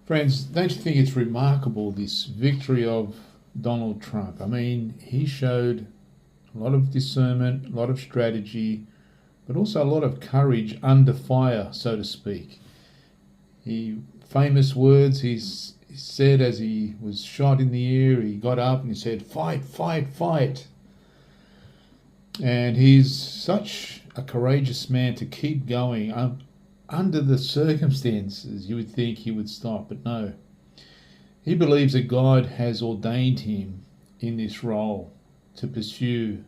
Friends, don't you think it's remarkable, this victory of Donald Trump? I mean, he showed a lot of discernment, a lot of strategy, but also a lot of courage under fire, so to speak. Famous words he said as he was shot in the air, he got up and he said, "Fight, fight, fight." And he's such a courageous man to keep going. Under the circumstances, you would think he would stop, but no. He believes that God has ordained him in this role to pursue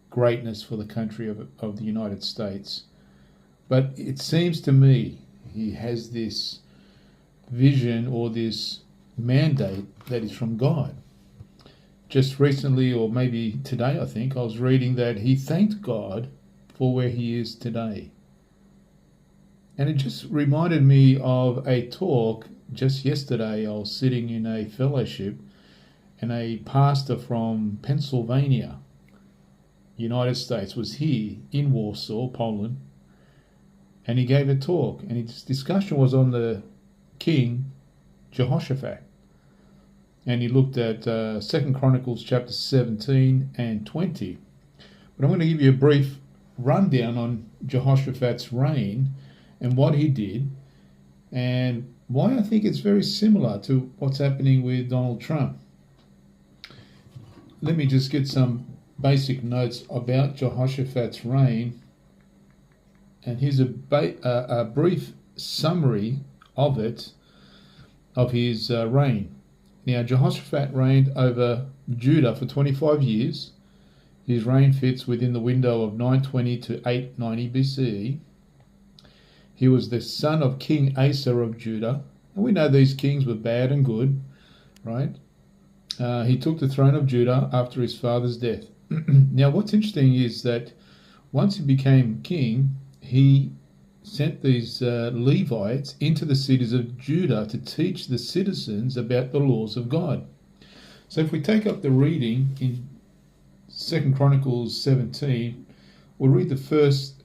greatness for the country of the United States. But it seems to me he has this vision or this mandate that is from God. Just recently, or maybe today, I think, I was reading that he thanked God for where he is today. And it just reminded me of a talk just yesterday. I was sitting in a fellowship and a pastor from Pennsylvania, United States, was here in Warsaw, Poland, and he gave a talk, and his discussion was on the king Jehoshaphat. And he looked at 2 Chronicles chapter 17 and 20. But I'm going to give you a brief rundown on Jehoshaphat's reign and what he did, and why I think it's very similar to what's happening with Donald Trump. Let me just get some basic notes about Jehoshaphat's reign, and here's a brief summary of his reign. Now, Jehoshaphat reigned over Judah for 25 years. His reign fits within the window of 920 to 890 BCE. He was the son of King Asa of Judah. And we know these kings were bad and good, right? He took the throne of Judah after his father's death. Now, what's interesting is that once he became king, he sent these Levites into the cities of Judah to teach the citizens about the laws of God. So if we take up the reading in 2 Chronicles 17, we'll read the first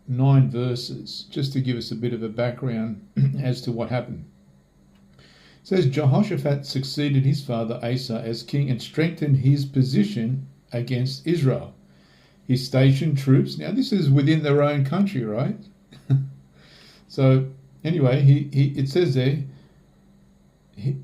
9 verses, just to give us a bit of a background as to what happened. It says, Jehoshaphat succeeded his father Asa as king and strengthened his position against Israel. He stationed troops. Now, this is within their own country, right? So, anyway, it says there,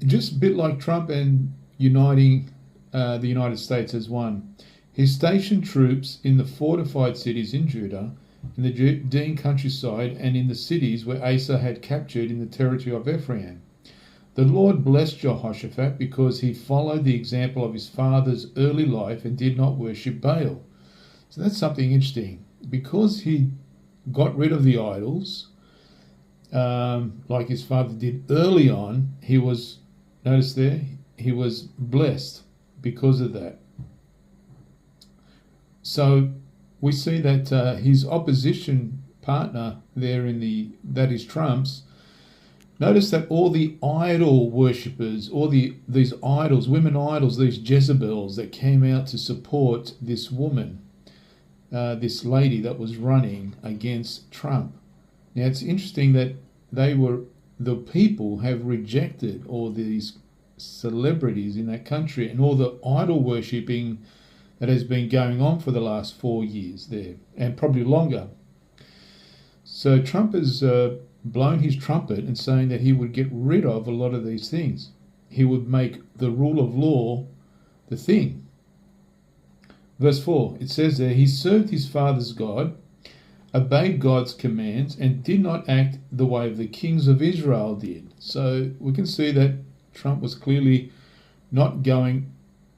just a bit like Trump and uniting the United States as one. He stationed troops in the fortified cities in Judah, in the Judean countryside, and in the cities where Asa had captured in the territory of Ephraim. The Lord blessed Jehoshaphat because he followed the example of his father's early life and did not worship Baal. So that's something interesting. Because he got rid of the idols, like his father did early on, he was, notice there, he was blessed because of that. So we see that his opposition partner there that is Trump's, notice that all the idol worshippers, all these idols, women idols, these Jezebels that came out to support this woman, this lady that was running against Trump. Now it's interesting that the people have rejected all these celebrities in that country and all the idol worshipping that has been going on for the last 4 years there, and probably longer. So Trump has blown his trumpet and saying that he would get rid of a lot of these things. He would make the rule of law the thing. Verse 4, it says there, he served his father's God, obeyed God's commands, and did not act the way of the kings of Israel did. So we can see that Trump was clearly not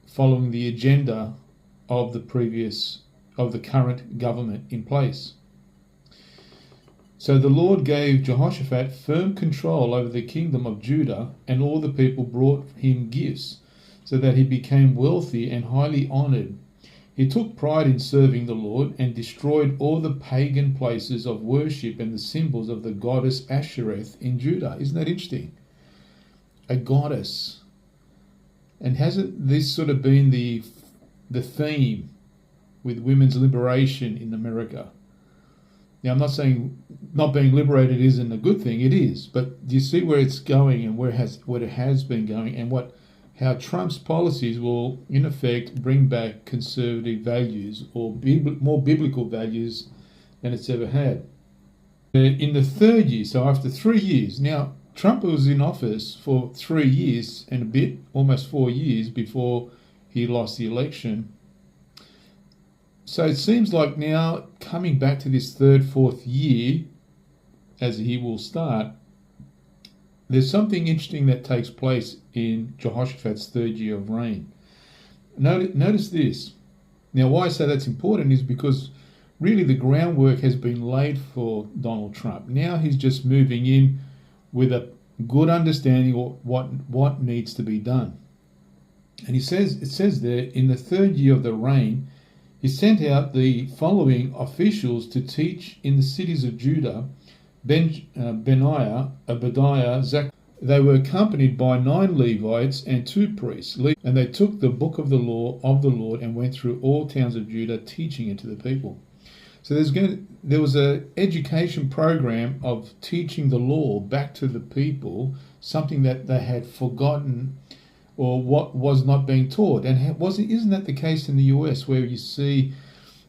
following the agenda of the current government in place. So the Lord gave Jehoshaphat firm control over the kingdom of Judah, and all the people brought him gifts, so that he became wealthy and highly honored. He took pride in serving the Lord and destroyed all the pagan places of worship and the symbols of the goddess Ashereth in Judah. Isn't that interesting? A goddess. And hasn't this sort of been the theme with women's liberation in America? Now, I'm not saying not being liberated isn't a good thing. It is, but do you see where it's going and where it has been going, and how Trump's policies will, in effect, bring back conservative values or more biblical values than it's ever had. In the third year, so after 3 years, now Trump was in office for 3 years and a bit, almost 4 years before he lost the election. So it seems like now, coming back to this third, fourth year, as he will start, there's something interesting that takes place in Jehoshaphat's third year of reign. Notice this. Now, why I say that's important is because really the groundwork has been laid for Donald Trump. Now he's just moving in with a good understanding of what needs to be done. And it says there, in the third year of the reign, he sent out the following officials to teach in the cities of Judah: Benaiah, Obadiah, Zechariah. They were accompanied by 9 Levites and 2 priests. And they took the book of the law of the Lord and went through all towns of Judah, teaching it to the people. So there was an education program of teaching the law back to the people, something that they had forgotten or what was not being taught. And isn't that the case in the US, where you see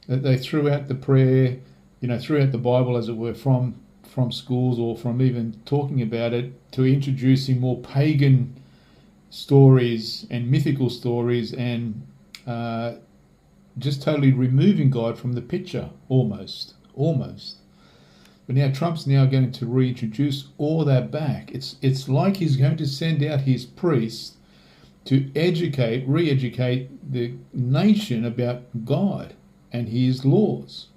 that they threw out the prayer, threw out the Bible, as it were, from schools, or from even talking about it, to introducing more pagan stories and mythical stories, and just totally removing God from the picture, almost. But now Trump's now going to reintroduce all that back. It's like he's going to send out his priests to re-educate the nation about God and his laws,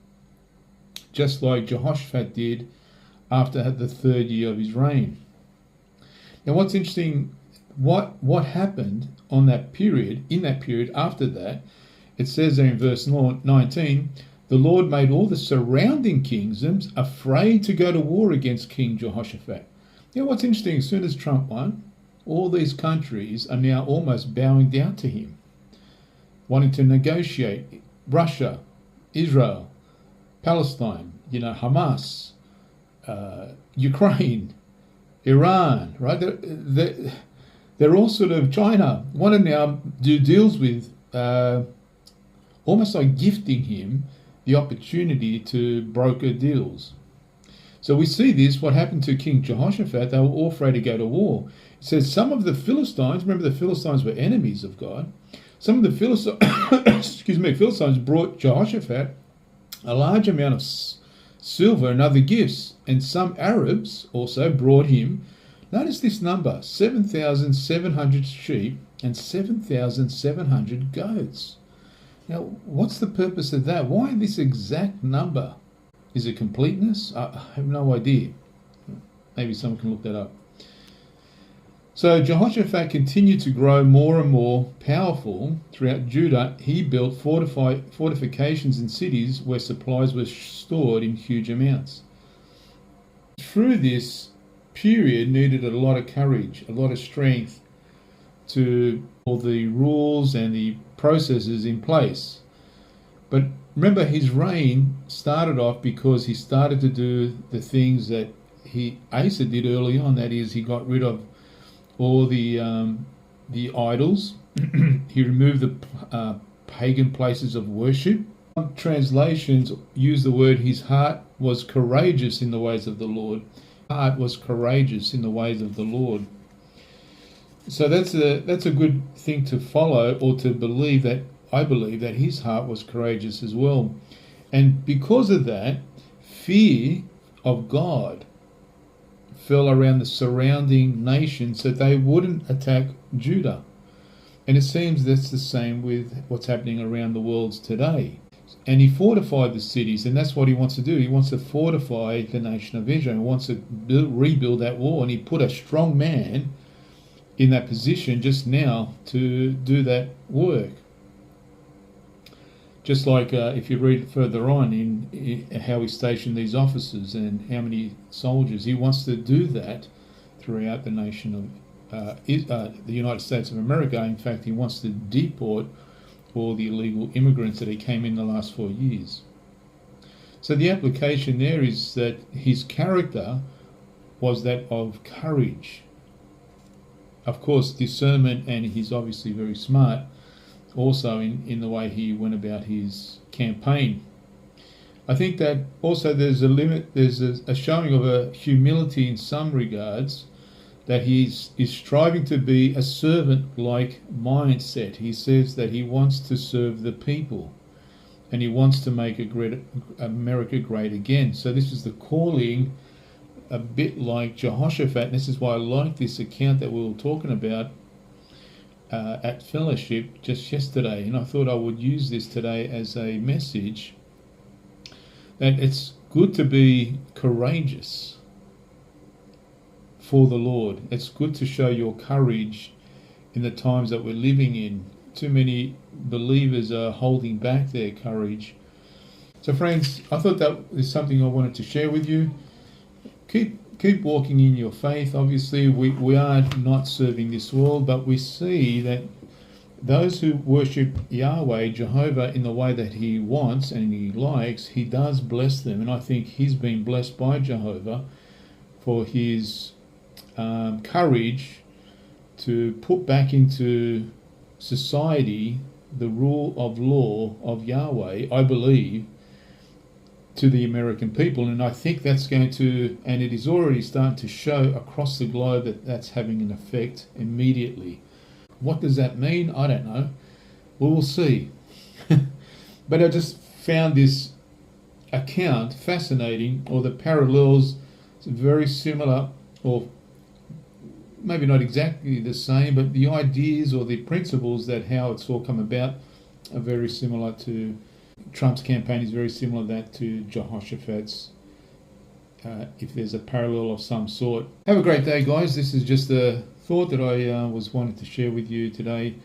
just like Jehoshaphat did after the third year of his reign. Now, what's interesting, what happened in that period after that, it says there in verse 19, the Lord made all the surrounding kingdoms afraid to go to war against King Jehoshaphat. Now, what's interesting, as soon as Trump won, all these countries are now almost bowing down to him, wanting to negotiate. Russia, Israel, Palestine, Hamas, Ukraine, Iran, right? They're all sort of, China want to now do deals with, almost like gifting him the opportunity to broker deals. So we see this, what happened to King Jehoshaphat. They were all afraid to go to war. It says some of the Philistines, remember the Philistines were enemies of God, some of the Philistines brought Jehoshaphat a large amount of silver and other gifts, and some Arabs also brought him, notice this number, 7,700 sheep and 7,700 goats. Now, what's the purpose of that? Why this exact number? Is it completeness? I have no idea. Maybe someone can look that up. So Jehoshaphat continued to grow more and more powerful throughout Judah. He built fortifications in cities where supplies were stored in huge amounts. Through this period needed a lot of courage, a lot of strength to all the rules and the processes in place. But remember, his reign started off because he started to do the things that Asa did early on. That is, he got rid of all the idols. He removed the pagan places of worship. Some translations use the word, his heart was courageous in the ways of the Lord. Heart was courageous in the ways of the Lord. So that's a good thing to follow, or to believe that. I believe that his heart was courageous as well. And because of that, fear of God fell around the surrounding nations so they wouldn't attack Judah. And it seems that's the same with what's happening around the world today. And he fortified the cities, and that's what he wants to do. He wants to fortify the nation of Israel. He wants to rebuild that wall, and he put a strong man in that position just now to do that work. Just like if you read further on in how he stationed these officers and how many soldiers, he wants to do that throughout the nation of the United States of America. In fact, he wants to deport all the illegal immigrants that came in the last 4 years. So the application there is that his character was that of courage. Of course, discernment, and he's obviously very smart also in the way he went about his campaign. I think that also there's a showing of a humility in some regards, that he's striving to be a servant-like mindset. He says that he wants to serve the people, and he wants to make America great again. So this is the calling, a bit like Jehoshaphat. And this is why I like this account that we were talking about at fellowship just yesterday, and I thought I would use this today as a message, that it's good to be courageous for the Lord. It's good to show your courage in the times that we're living in. Too many believers are holding back their courage. So friends, I thought that is something I wanted to share with you. Keep walking in your faith. Obviously, we are not serving this world, but we see that those who worship Yahweh, Jehovah, in the way that he wants and he likes, he does bless them. And I think he's been blessed by Jehovah for his courage to put back into society the rule of law of Yahweh, I believe, to the American people. And I think that's going to, and it is already starting to show across the globe, that that's having an effect immediately. What does that mean? I don't know. We'll see. But I just found this account fascinating, or the parallels very similar, or maybe not exactly the same, but the ideas or the principles that how it's all come about are very similar to Trump's campaign, is very similar that to Jehoshaphat's, if there's a parallel of some sort. Have a great day, guys. This is just a thought that I was wanting to share with you today.